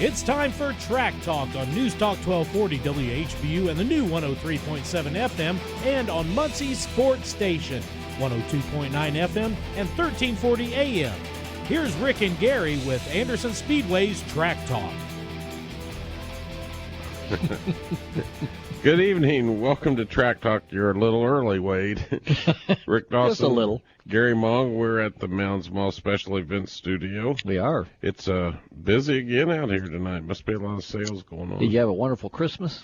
It's time for Track Talk on News Talk 1240 WHBU and the new 103.7 FM and on Muncie's Sports Station, 102.9 FM and 1340 AM. Here's Rick and Gary with Anderson Speedway's Track Talk. Good evening. Welcome to Track Talk. You're a little early, Wade. Rick Dawson. Just a little. Gary Mong. We're at the Mounds Mall Special Events Studio. We are. It's busy again out here tonight. Must be a lot of sales going on. Did you have a wonderful Christmas?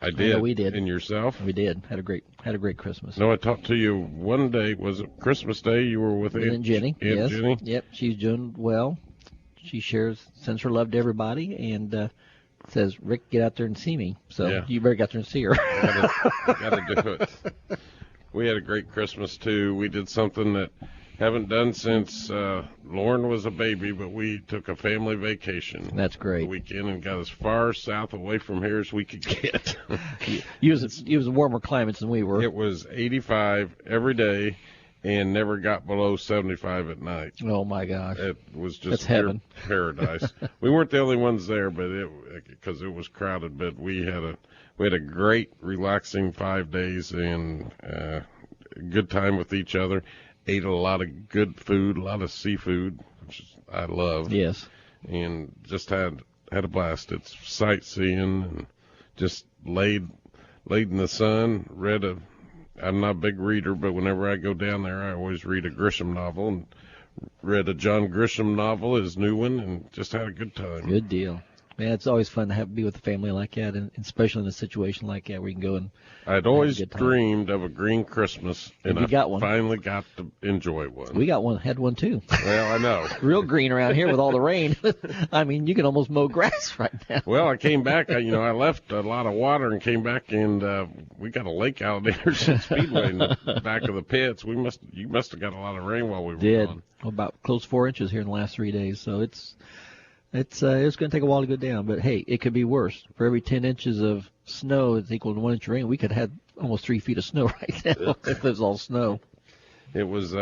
I did. We did. And yourself? We did. Had a great Christmas. No, I talked to you one day. Was it Christmas Day? You were with Aunt Jenny. Aunt Jenny? Yep. She's doing well. She sends her love to everybody and says, Rick, get out there and see me. So yeah. You better get out there and see her. Gotta do it. We had a great Christmas, too. We did something that haven't done since Lauren was a baby, but we took a family vacation. That's great. The weekend and got as far south away from here as we could get. He was warmer climates than we were. It was 85 every day and never got below 75 at night. Oh, my gosh. It was just That's heaven. Paradise. We weren't the only ones there, but because it was crowded, but we had a great, relaxing 5 days and good time with each other. Ate a lot of good food, a lot of seafood, which I love. Yes. And just had a blast. It's sightseeing and just laid in the sun, I'm not a big reader, but whenever I go down there, I always read a Grisham novel, and read a John Grisham novel, his new one, and just had a good time. Good deal. Man, it's always fun to be with a family like that, and especially in a situation like that where you can go and I'd always dreamed of a green Christmas, and I finally got to enjoy one. We had one too. Well, I know. Real green around here with all the rain. I mean, you can almost mow grass right now. Well, I came back. I left a lot of water and came back, and we got a lake out there at Speedway in the back of the pits. You must have got a lot of rain while we were gone. Well, about close 4 inches here in the last 3 days, so it's going to take a while to go down, but hey, it could be worse. For every 10 inches of snow is equal to 1 inch of rain. We could have almost 3 feet of snow right now if it was all snow. It was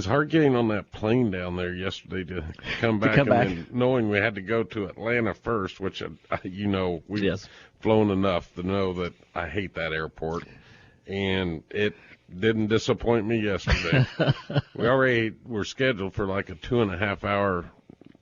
hard getting on that plane down there yesterday to come back. Then knowing we had to go to Atlanta first, which we've flown enough to know that I hate that airport, and it didn't disappoint me yesterday. We already were scheduled for like a 2.5 hour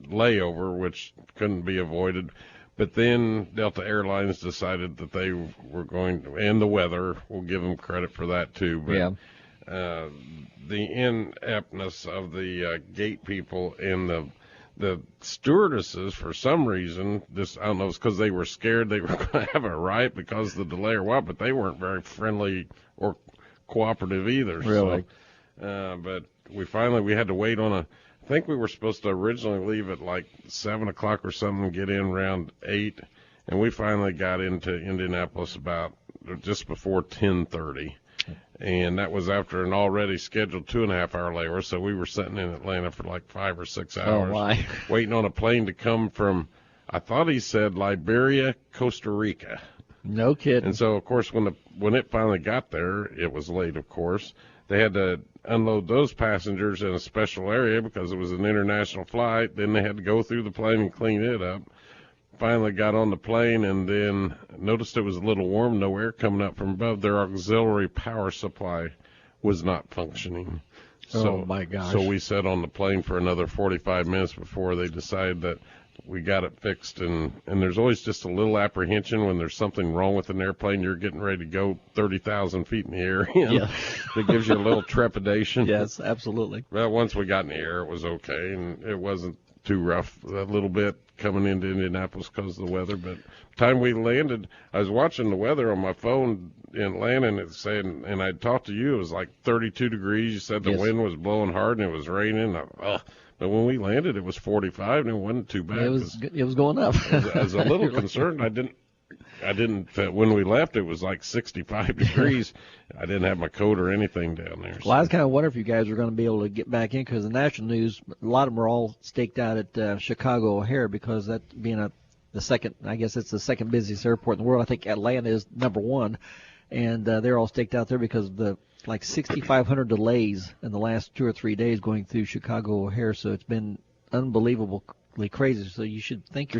layover, which couldn't be avoided, but then Delta Airlines decided that they were going to, and the weather, we'll give them credit for that too, but the ineptness of the gate people and the stewardesses, for some reason, I don't know if it's because they were scared they were going to have a riot because of the delay or what, but they weren't very friendly or cooperative either. Really? So, but we had to wait on I think we were supposed to originally leave at like 7 o'clock or something and get in around 8, and we finally got into Indianapolis about just before 10:30, and that was after an already scheduled 2.5 hour layover, so we were sitting in Atlanta for like 5 or 6 hours waiting on a plane to come from, I thought he said Liberia, Costa Rica. No kidding. And so, of course, when it finally got there, it was late, of course. They had to unload those passengers in a special area because it was an international flight. Then they had to go through the plane and clean it up. Finally got on the plane and then noticed it was a little warm, no air coming up from above. Their auxiliary power supply was not functioning. Oh, my gosh. So we sat on the plane for another 45 minutes before they decided that we got it fixed, and there's always just a little apprehension when there's something wrong with an airplane. You're getting ready to go 30,000 feet in the air. Yeah. It gives you a little trepidation. Yes, absolutely. Well, once we got in the air, it was okay, and it wasn't too rough a little bit coming into Indianapolis because of the weather. But the time we landed, I was watching the weather on my phone in Atlanta, and it's saying, and I talked to you, it was like 32 degrees. You said the wind was blowing hard and it was raining. But when we landed, it was 45, and it wasn't too bad. It was going up. I was a little concerned. I didn't. When we left, it was like 65 degrees. I didn't have my coat or anything down there. Well, I was kind of wondering if you guys were going to be able to get back in because the national news, a lot of them are all staked out at Chicago O'Hare because that being the second, I guess it's the second busiest airport in the world. I think Atlanta is number one, and they're all staked out there because of the 6,500 delays in the last 2 or 3 days going through Chicago O'Hare. So it's been unbelievably crazy. So you should think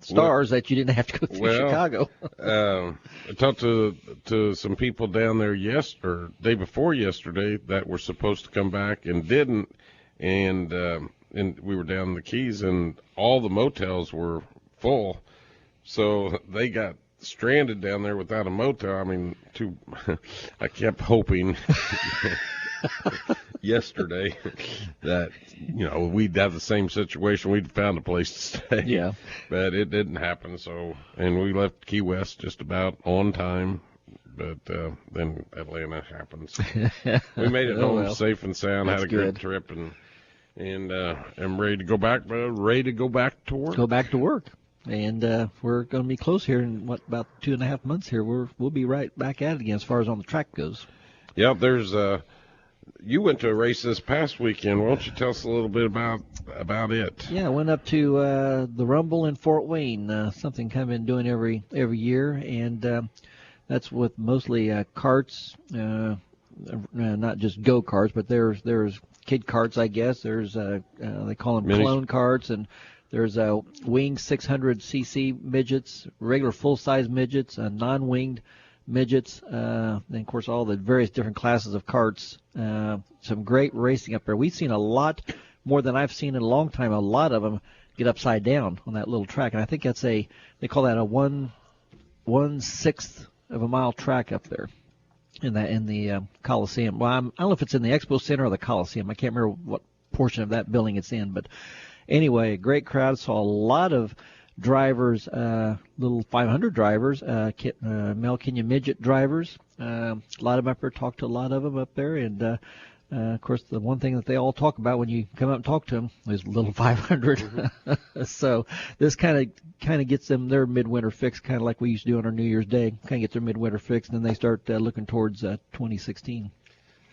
stars that you didn't have to go through Chicago. I talked to some people down there day before yesterday that were supposed to come back and didn't, and we were down in the Keys, and all the motels were full, so they got stranded down there without a motel. I mean, I kept hoping yesterday that, we'd have the same situation. We'd found a place to stay. Yeah. But it didn't happen. And we left Key West just about on time. But then Atlanta happens. We made it home safe and sound. That's had a good trip, and I'm ready to go back. Ready to go back to work. Go back to work. And we're going to be close here in about 2.5 months here. We'll be right back at it again as far as on the track goes. Yeah, there's you went to a race this past weekend. Why don't you tell us a little bit about it? Yeah, I went up to the Rumble in Fort Wayne, something I've been doing every year, and that's with mostly karts, not just go-karts, but there's kid karts, I guess. There's they call them clone karts, and there's winged 600cc midgets, regular full-size midgets, non-winged midgets, and of course all the various different classes of karts. Some great racing up there. We've seen a lot more than I've seen in a long time. A lot of them get upside down on that little track, and I think they call that a 1/6 of a mile track up there in the Coliseum. Well, I don't know if it's in the Expo Center or the Coliseum. I can't remember what portion of that building it's in, but anyway, great crowd. Saw a lot of drivers, little 500 drivers, Mel Kenyon midget drivers. A lot of them up there, talked to a lot of them up there, and of course the one thing that they all talk about when you come up and talk to them is little 500. Mm-hmm. So this kind of gets them their midwinter fix, kind of like we used to do on our New Year's Day. Kind of get their midwinter fix, and then they start looking towards 2016.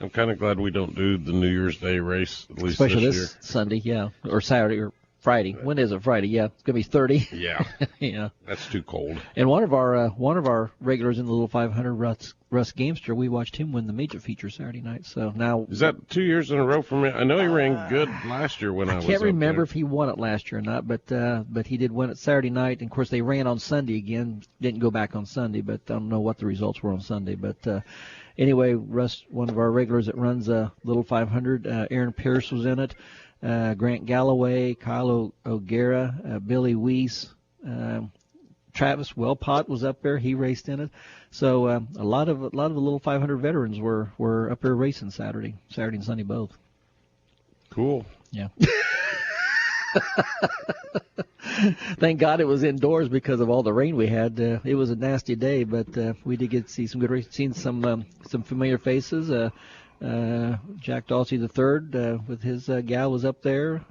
I'm kind of glad we don't do the New Year's Day race, at least especially this year. Sunday, yeah, or Saturday or Friday. When is it? Friday? Yeah, it's gonna be 30. Yeah. Yeah. That's too cold. And one of our regulars in the little 500, Russ Gamster, we watched him win the major feature Saturday night. So now is that 2 years in a row for me? I know he ran good last year when I was. I can't remember if he won it last year or not, but he did win it Saturday night. And of course they ran on Sunday again. Didn't go back on Sunday, but I don't know what the results were on Sunday. But anyway, Russ, one of our regulars that runs a little 500, Aaron Pierce was in it. Grant Galloway, Kyle O'Gara, Billy Weiss, Travis Wellpott was up there. He raced in it. So a lot of the little 500 veterans were up there racing Saturday and Sunday both. Cool. Yeah. Thank God it was indoors because of all the rain we had. It was a nasty day, but we did get to see some good racing. Seen some familiar faces. Jack Dawsey III with his gal was up there.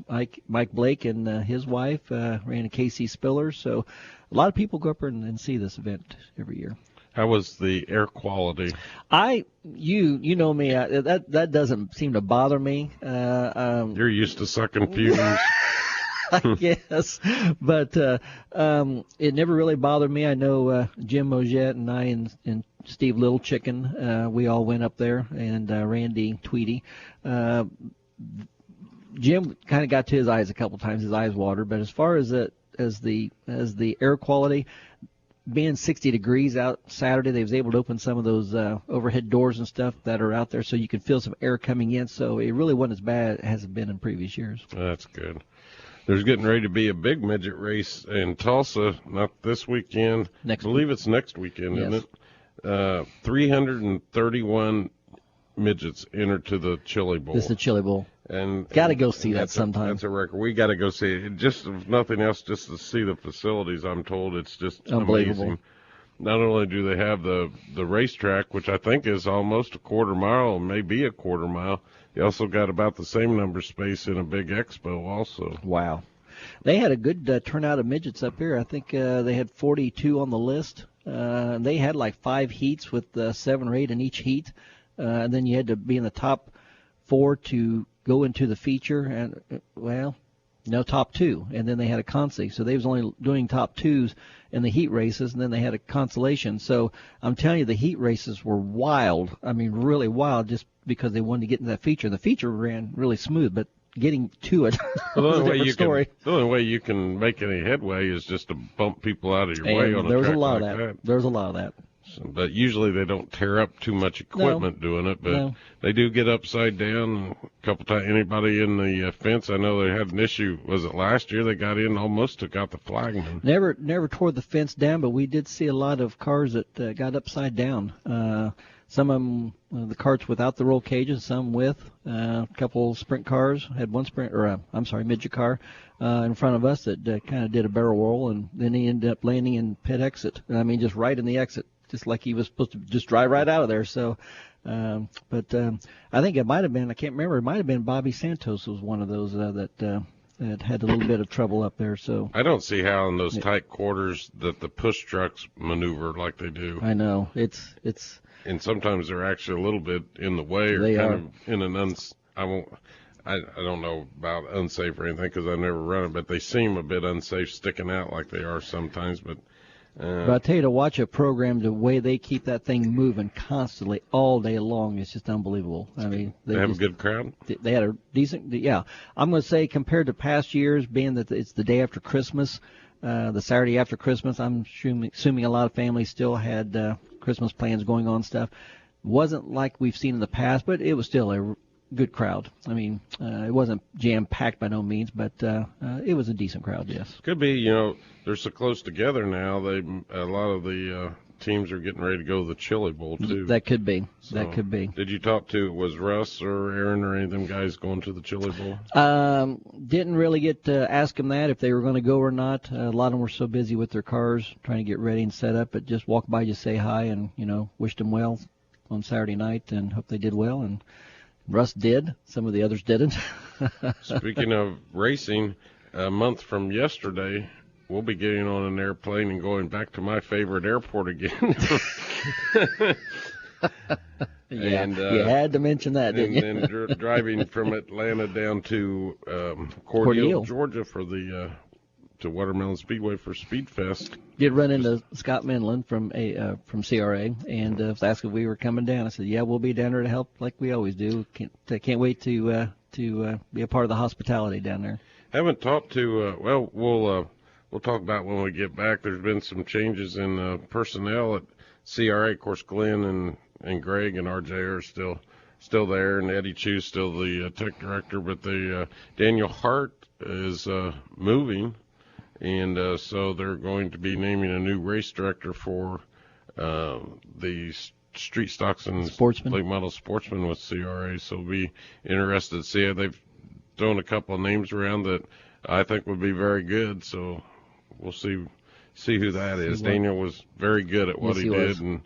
Mike Blake and his wife ran a KC Spiller. So a lot of people go up there and see this event every year. How was the air quality? You know me. That doesn't seem to bother me. You're used to sucking fumes. Yes, but it never really bothered me. I know Jim Mojette and I and Steve Little Chicken, we all went up there, and Randy Tweedy. Jim kind of got to his eyes a couple times. His eyes watered. But as far as the air quality, being 60 degrees out Saturday, they was able to open some of those overhead doors and stuff that are out there, so you could feel some air coming in. So it really wasn't as bad as it been in previous years. That's good. There's getting ready to be a big midget race in Tulsa, not this weekend. I believe it's next weekend, yes. Isn't it? 331 midgets entered to the Chili Bowl. This is the Chili Bowl. And got to go see that sometime. That's a record. We got to go see it. Just if nothing else, just to see the facilities. I'm told it's just amazing. Not only do they have the racetrack, which I think is almost a quarter mile, maybe a quarter mile. They also got about the same number of space in a big expo also. Wow. They had a good turnout of midgets up here. I think they had 42 on the list. They had like 5 heats with 7 or 8 in each heat. And then you had to be in the top 4 to go into the feature. And, top 2. And then they had a consi. So they was only doing top 2s in the heat races, and then they had a consolation. So I'm telling you, the heat races were wild. I mean, really wild, just because they wanted to get into that feature. The feature ran really smooth, but getting to it. Well, the only way you can make any headway is just to bump people out of your way on a track like that. There's a lot of that. So, but usually they don't tear up too much equipment doing it, but they do get upside down a couple times. Anybody in the fence, I know they had an issue. Was it last year they got in, almost took out the flagman? Never tore the fence down, but we did see a lot of cars that got upside down. Some of them, the carts without the roll cages, some with. A couple sprint cars had one midget car in front of us that kind of did a barrel roll, and then he ended up landing in pit exit. I mean, just right in the exit, just like he was supposed to just drive right out of there. So, but I think it might have been, I can't remember, it might have been Bobby Santos was one of those that had a little bit of trouble up there. So I don't see how in those tight quarters that the push trucks maneuver like they do. I know it's. And sometimes they're actually a little bit in the way, or they kind are. of in an I don't know about unsafe or anything because I've never run it, but they seem a bit unsafe sticking out like they are sometimes. But I tell you, to watch a program, the way they keep that thing moving constantly all day long is just unbelievable. I mean, they have a good crowd. They had a decent, yeah. I'm going to say compared to past years, being that it's the day after Christmas, the Saturday after Christmas, I'm assuming a lot of families still had Christmas plans going on stuff. Wasn't like we've seen in the past, but it was still a good crowd. I mean, it wasn't jam-packed by no means, but it was a decent crowd, yes. Could be, they're so close together now. A lot of the teams are getting ready to go to the Chili Bowl, too. That could be. So, that could be. Did you talk to, was Russ or Aaron or any of them guys going to the Chili Bowl? Didn't really get to ask them that, if they were going to go or not. A lot of them were so busy with their cars trying to get ready and set up, but just walked by, just say hi and, wished them well on Saturday night and hope they did well. And Russ did. Some of the others didn't. Speaking of racing, a month from yesterday, we'll be getting on an airplane and going back to my favorite airport again. Yeah, and, you had to mention that, didn't you? And driving from Atlanta down to Cordele, Georgia for the to Watermelon Speedway for Speedfest. Did run into Scott Menlin from CRA and was asked if we were coming down. I said, yeah, we'll be down there to help like we always do. Can't wait to be a part of the hospitality down there. Haven't talked to we'll talk about when we get back. There's been some changes in personnel at CRA. Of course, Glenn and Greg and RJ are still there, and Eddie Chu's still the tech director. But Daniel Hart is moving, and so they're going to be naming a new race director for the street stocks and late model sportsman with CRA. So we'll be interested to see it. They've thrown a couple of names around that I think would be very good. So we'll see who that is. Daniel was very good at what he did, and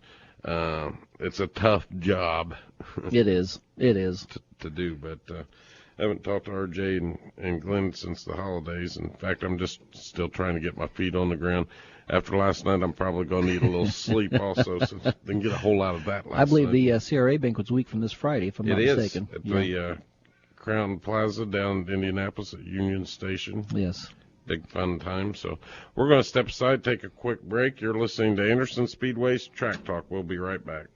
it's a tough job. It is to do, but I haven't talked to RJ and Glenn since the holidays. In fact, I'm just still trying to get my feet on the ground. After last night, I'm probably going to need a little sleep also, so didn't get a whole lot of that last night. I believe the CRA banquet's a week from this Friday, if I'm not mistaken. It is at the Crown Plaza down in Indianapolis at Union Station. Yes. Big fun time. So we're going to step aside, take a quick break. You're listening to Anderson Speedway's Track Talk. We'll be right back.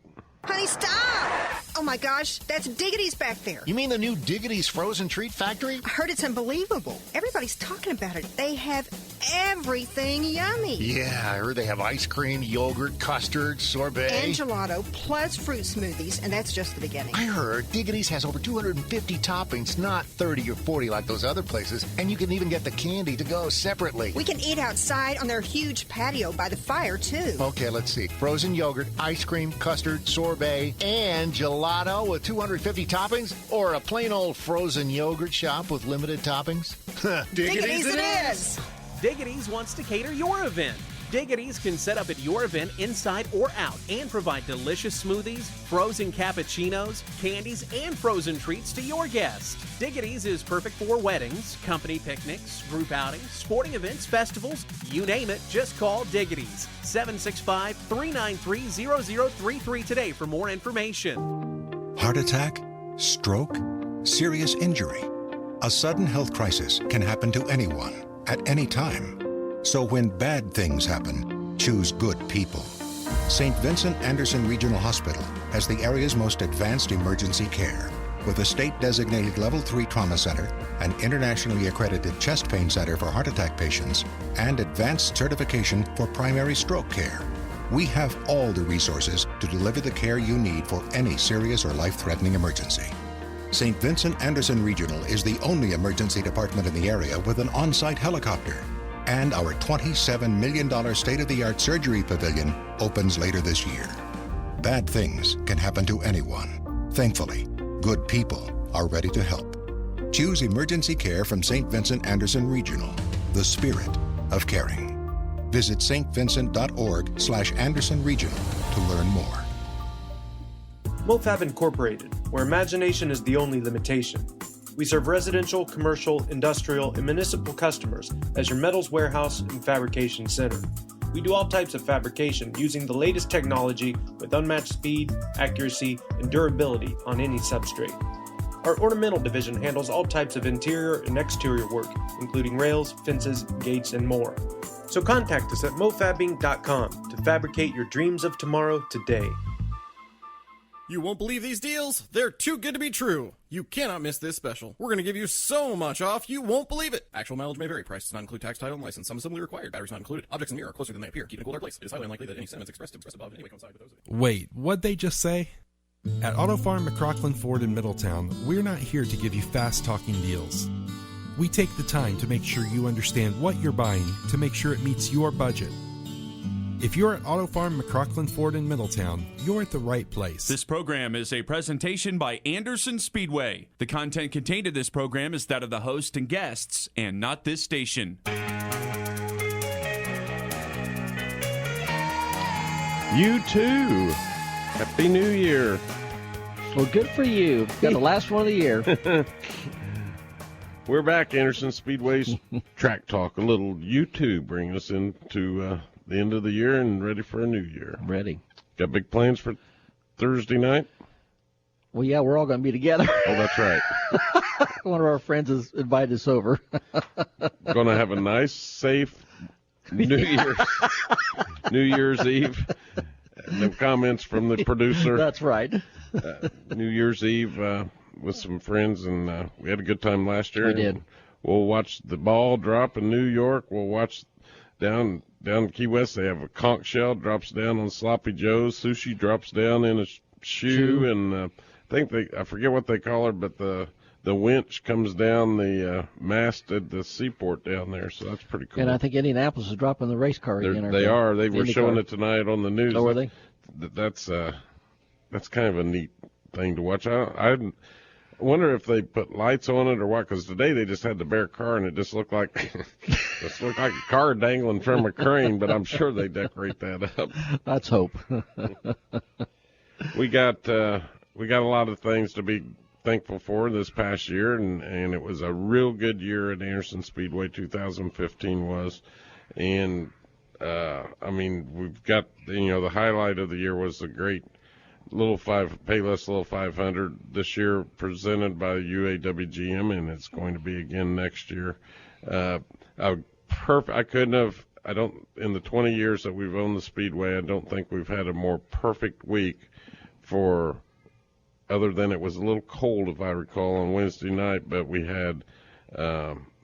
Honey, stop! Oh my gosh, that's Diggity's back there. You mean the new Diggity's Frozen Treat Factory? I heard it's unbelievable. Everybody's talking about it. They have everything yummy. Yeah, I heard they have ice cream, yogurt, custard, sorbet. And gelato, plus fruit smoothies, and that's just the beginning. I heard Diggity's has over 250 toppings, not 30 or 40 like those other places, and you can even get the candy to go separately. We can eat outside on their huge patio by the fire, too. Okay, let's see. Frozen yogurt, ice cream, custard, sorbet, and gelato with 250 toppings, or a plain old frozen yogurt shop with limited toppings? Diggity's it is! Diggity's wants to cater your event. Diggity's can set up at your event inside or out and provide delicious smoothies, frozen cappuccinos, candies, and frozen treats to your guests. Diggity's is perfect for weddings, company picnics, group outings, sporting events, festivals, you name it, just call Diggity's. 765-393-0033 today for more information. Heart attack, stroke, serious injury. A sudden health crisis can happen to anyone at any time. So when bad things happen, choose good people. St. Vincent Anderson Regional Hospital has the area's most advanced emergency care, with a state-designated Level 3 trauma center, an internationally accredited chest pain center for heart attack patients, and advanced certification for primary stroke care. We have all the resources to deliver the care you need for any serious or life-threatening emergency. St. Vincent Anderson Regional is the only emergency department in the area with an on-site helicopter. And our $27 million state-of-the-art surgery pavilion opens later this year. Bad things can happen to anyone. Thankfully, good people are ready to help. Choose emergency care from St. Vincent Anderson Regional, the spirit of caring. Visit stvincent.org/Anderson Regional to learn more. MoFab Incorporated, where imagination is the only limitation. We serve residential, commercial, industrial, and municipal customers as your metals warehouse and fabrication center. We do all types of fabrication using the latest technology with unmatched speed, accuracy, and durability on any substrate. Our ornamental division handles all types of interior and exterior work, including rails, fences, gates, and more. So contact us at mofabbing.com to fabricate your dreams of tomorrow today. You won't believe these deals? They're too good to be true. You cannot miss this special. We're going to give you so much off, you won't believe it. Actual mileage may vary. Price does not include tax, title, and license. Some assembly required. Batteries not included. Objects in the mirror are closer than they appear. Keep in a cooler place. It is highly unlikely that any sentiments expressed above in any way coincide with those of you. Wait, what'd they just say? At Auto Farm McCrocklin Ford in Middletown, we're not here to give you fast-talking deals. We take the time to make sure you understand what you're buying to make sure it meets your budget. If you're at Auto Farm McCrocklin Ford in Middletown, you're at the right place. This program is a presentation by Anderson Speedway. The content contained in this program is that of the host and guests, and not this station. You too. Happy New Year. Well, good for you. Got the last one of the year. We're back, Anderson Speedway's Track Talk. A little U2 bringing us into the end of the year and ready for a new year. Ready. Got big plans for Thursday night? Well, yeah, we're all going to be together. Oh, that's right. One of our friends has invited us over. Going to have a nice, safe New Year's Eve. No comments from the producer. That's right. New Year's Eve with some friends, and we had a good time last year. We did. We'll watch the ball drop in New York. We'll watch down Key West. They have a conch shell drops down on Sloppy Joe's. Sushi drops down in a shoe, and I forget what they call her, but the winch comes down the mast at the seaport down there, so that's pretty cool. And I think Indianapolis is dropping the race car again. They are. They were showing it tonight on the news. Oh, were they? That's kind of a neat thing to watch. I wonder if they put lights on it or what, because today they just had the bare car and it just looked like a car dangling from a crane, but I'm sure they decorate that up. Let's hope. We got a lot of things to be thankful for this past year, and it was a real good year at Anderson Speedway. 2015 was, and we've got the highlight of the year was the great Payless Little 500 this year, presented by UAWGM, and it's going to be again next year. In the 20 years that we've owned the Speedway, I don't think we've had a more perfect week other than it was a little cold, if I recall, on Wednesday night, but we had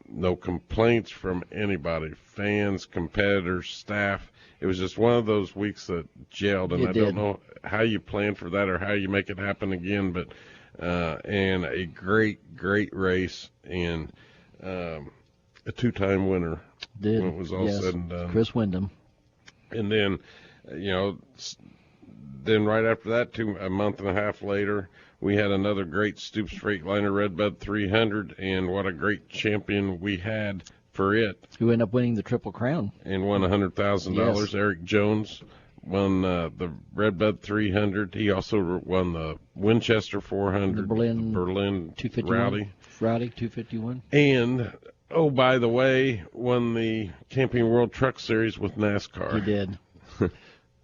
no complaints from anybody, fans, competitors, staff. It was just one of those weeks that gelled, and I don't know how you plan for that or how you make it happen again, but and a great race, and a two-time winner when it was all said and done. Chris Wyndham. And then, then right after that, a month and a half later, we had another great Stoops Freightliner Redbud 300, and what a great champion we had for it. Who ended up winning the Triple Crown. And won $100,000. Yes. Eric Jones won the Redbud 300. He also won the Winchester 400. The Berlin 251. Rowdy 251. And, by the way, won the Camping World Truck Series with NASCAR. He did.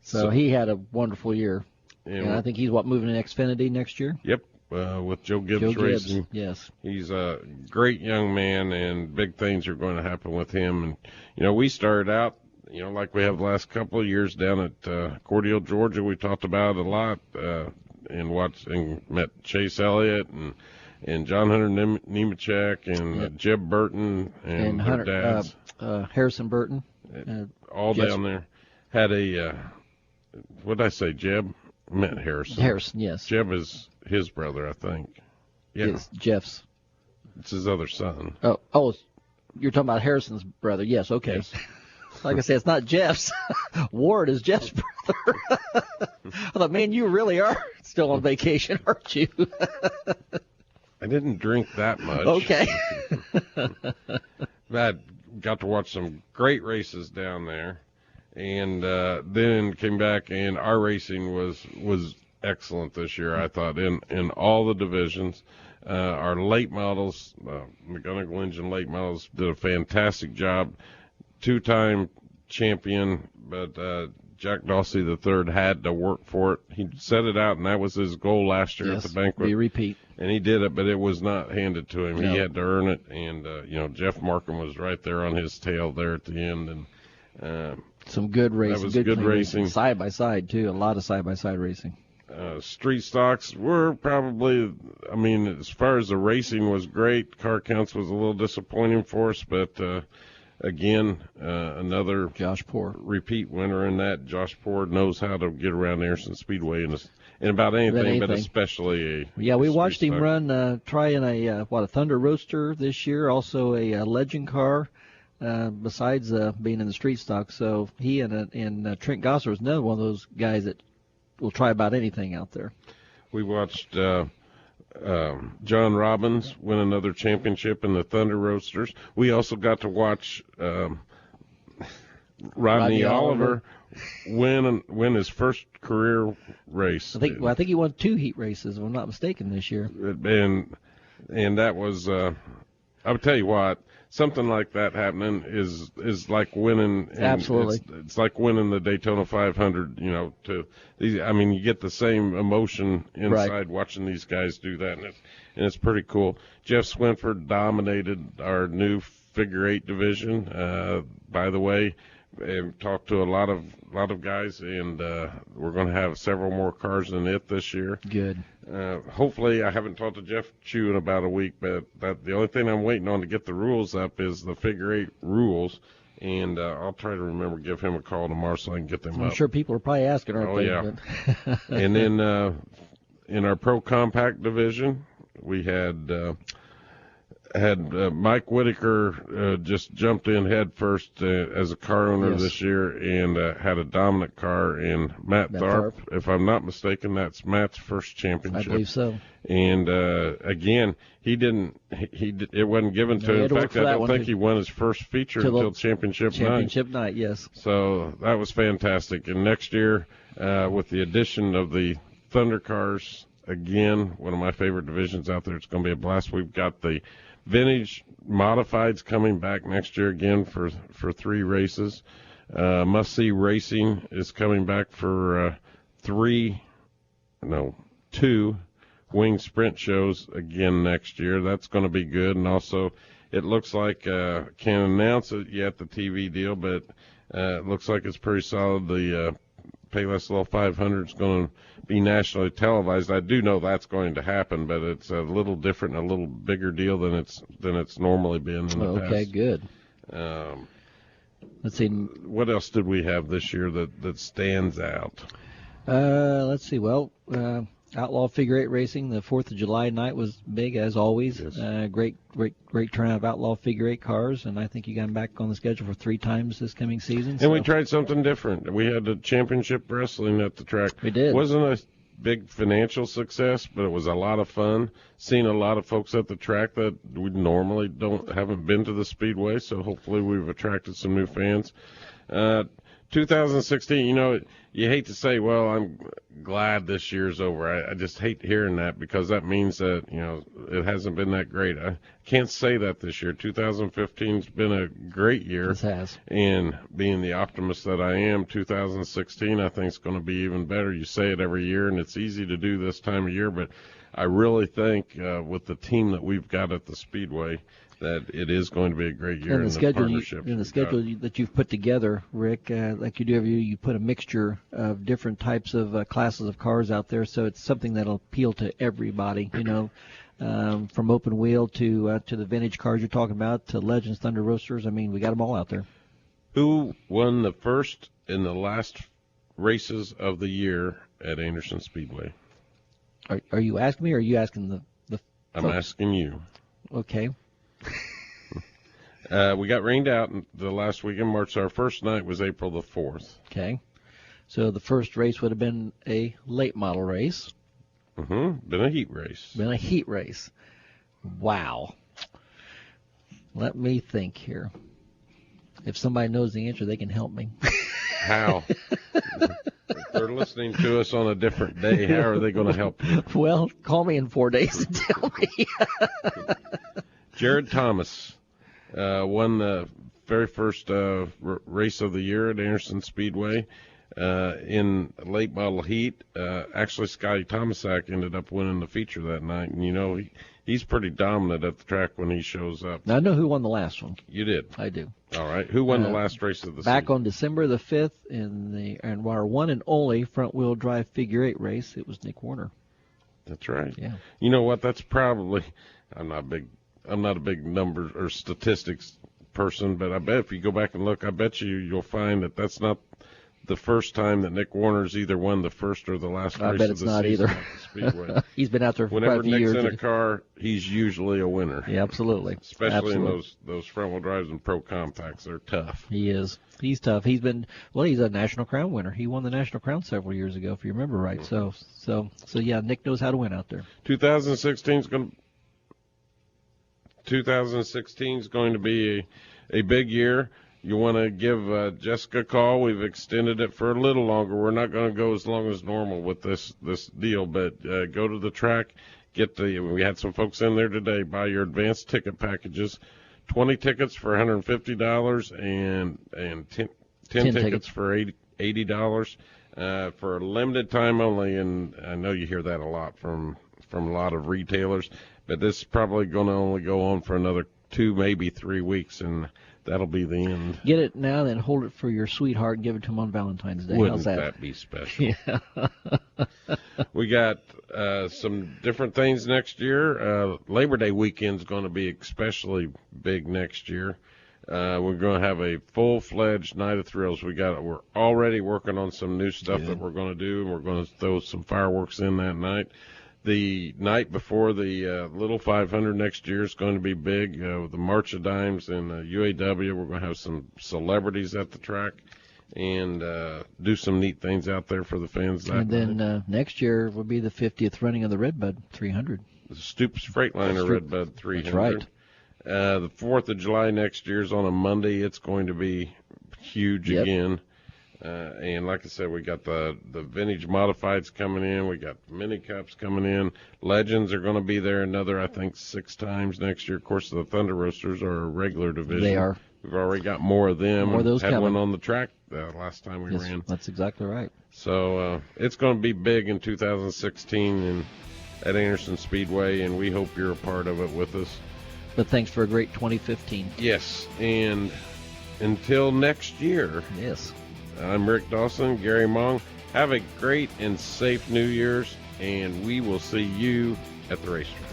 So he had a wonderful year. And I think he's moving to Xfinity next year? Yep. With Joe Gibbs Racing. Yes. He's a great young man, and big things are going to happen with him. And, we started out, like we have the last couple of years down at Cordele, Georgia. We talked about it a lot and met Chase Elliott and and John Hunter Nemechek and Jeb Burton and their dads. Harrison Burton. All down there. Had a, what did I say, Jeb? I meant Harrison. Harrison, yes. Jeb is his brother, I think. Yeah. It's Jeff's. It's his other son. Oh, you're talking about Harrison's brother. Yes, okay. Yes. Like I said, it's not Jeff's. Ward is Jeff's brother. I thought, man, you really are still on vacation, aren't you? I didn't drink that much. Okay. I got to watch some great races down there, and then came back, and our racing was excellent this year, I thought, in all the divisions. Our late models, McGonigal Engine late models, did a fantastic job. Two-time champion, but Jack Dawsey III had to work for it. He set it out, and that was his goal last year at the banquet. Be repeat. And he did it, but it was not handed to him. No. He had to earn it, and Jeff Markham was right there on his tail there at the end, and some good racing. That was good racing. Side by side too, a lot of side by side racing. Street stocks were probably, as far as the racing was great. Car counts was a little disappointing for us, but again, another Josh Poor repeat winner in that. Josh Poor knows how to get around Anderson Speedway in about anything, but especially we watched him run, try in a Thunder Roadster this year, also a Legend car, besides being in the street stock. So he and Trent Gosser was another one of those guys that will try about anything out there. We watched John Robbins win another championship in the Thunder Roadsters. We also got to watch Rodney Oliver win his first career race. I think he won 2 heat races, if I'm not mistaken, this year. And that was I would tell you what, something like that happening is like winning. Absolutely, it's like winning the Daytona 500. You get the same emotion inside watching these guys do that, and it's pretty cool. Jeff Swinford dominated our new figure 8 division. By the way, I've talked to a lot of guys, and we're going to have several more cars in it this year. Good. Hopefully, I haven't talked to Jeff Chu in about a week, but the only thing I'm waiting on to get the rules up is the figure 8 rules, and I'll try to remember to give him a call tomorrow so I can get them up. I'm sure people are probably asking, aren't they? Yeah. And then in our Pro Compact division, we had Mike Whitaker just jumped in head first as a car owner this year, and had a dominant car in Matt Tharp. If I'm not mistaken, that's Matt's first championship. I believe so. And again, it wasn't given to him. In fact, I don't think he won his first feature until championship night. Championship night, yes. So that was fantastic. And next year, with the addition of the Thunder cars, again, one of my favorite divisions out there, it's going to be a blast. We've got the Vintage Modifieds coming back next year again for 3 races. Must See Racing is coming back for 2 wing sprint shows again next year. That's going to be good. And also, it looks like, can't announce it yet, the TV deal, but it looks like it's pretty solid. The Payless Little 500 is going to be nationally televised. I do know that's going to happen, but it's a little different, a little bigger deal than it's normally been in the past. Okay, good. Let's see. What else did we have this year that stands out? Let's see. Well, Outlaw Figure 8 Racing, the 4th of July night was big, as always. Yes. Great turnout of Outlaw Figure 8 cars, and I think you got them back on the schedule for 3 times this coming season. And we tried something different. We had the championship wrestling at the track. We did. It wasn't a big financial success, but it was a lot of fun. Seeing a lot of folks at the track that we normally haven't been to the Speedway, so hopefully we've attracted some new fans. 2016, you hate to say, well, I'm glad this year's over. I just hate hearing that, because that means that, it hasn't been that great. I can't say that this year. 2015's been a great year. It has. And being the optimist that I am, 2016 I think is going to be even better. You say it every year, and it's easy to do this time of year, but I really think with the team that we've got at the Speedway, that it is going to be a great year. And the schedule that you've put together, Rick, like you do every year, you put a mixture of different types of classes of cars out there, so it's something that'll appeal to everybody. from open wheel to the vintage cars you're talking about, to Legends, Thunder Roasters. I mean, we got them all out there. Who won the first and the last races of the year at Anderson Speedway? Are you asking me, or are you asking the I'm asking you. Okay. We got rained out the last week in March. Our first night was April the 4th. Okay. So the first race would have been a late model race. Been a heat race. Wow. Let me think here. If somebody knows the answer, they can help me. How? If they're listening to us on a different day, how are they going to help you? Well, call me in 4 days and tell me. Jared Thomas won the very first race of the year at Anderson Speedway in late model heat. Actually, Scotty Tomasak ended up winning the feature that night, and he's pretty dominant at the track when he shows up. Now, I know who won the last one. You did? I do. All right. Who won the last race of the season? Back on December the 5th in our one and only front-wheel drive figure 8 race, it was Nick Warner. That's right. Yeah. You know what? That's probably I'm not a big numbers or statistics person, but I bet if you go back and look, I bet you'll find that that's not the first time that Nick Warner's either won the first or the last race of the season. I bet it's not either. Speedway. He's been out there for Whenever quite a few Nick's years. in a car, he's usually a winner. Yeah, absolutely. Especially in those front-wheel drives and pro compacts. They're tough. He is. He's tough. He's a National Crown winner. He won the National Crown several years ago, if you remember right. So yeah, Nick knows how to win out there. 2016 is going to be a big year. You want to give Jessica a call. We've extended it for a little longer. We're not going to go as long as normal with this deal, but go to the track. We had some folks in there today. Buy your advanced ticket packages. 20 tickets for $150 and 10 tickets for $80 for a limited time only. And I know you hear that a lot from a lot of retailers, but this is probably going to only go on for another 2, maybe 3 weeks, and that'll be the end. Get it now, then hold it for your sweetheart and give it to him on Valentine's Day. Wouldn't How's that? That be special? Yeah. We got some different things next year. Labor Day weekend's going to be especially big next year. We're going to have a full-fledged Night of Thrills. We're already working on some new stuff that we're going to do, and we're going to throw some fireworks in that night. The night before the Little 500 next year is going to be big. With the March of Dimes and UAW, we're going to have some celebrities at the track and do some neat things out there for the fans that night. And then next year will be the 50th running of the Redbud 300. The Stoops Freightliner Redbud 300. That's right. The 4th of July next year is on a Monday. It's going to be huge again. And like I said, we got the vintage modifieds coming in. We got mini cups coming in. Legends are going to be there another, I think, 6 times next year. Of course, the Thunder Roasters are a regular division. They are. We've already got more of them. More of those had coming. one on the track last time we ran. That's exactly right. So it's going to be big in 2016 at Anderson Speedway, and we hope you're a part of it with us. But thanks for a great 2015. Yes, and until next year. Yes. I'm Rick Dawson, Gary Mong. Have a great and safe New Year's, and we will see you at the racetrack.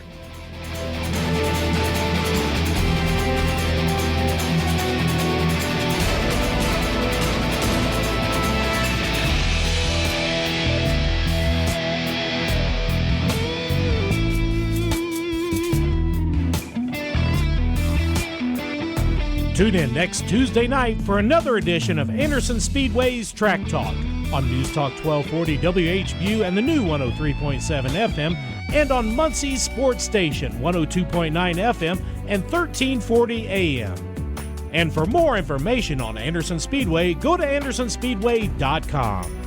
Tune in next Tuesday night for another edition of Anderson Speedway's Track Talk on News Talk 1240 WHBU and the new 103.7 FM, and on Muncie's Sports Station 102.9 FM and 1340 AM. And for more information on Anderson Speedway, go to andersonspeedway.com.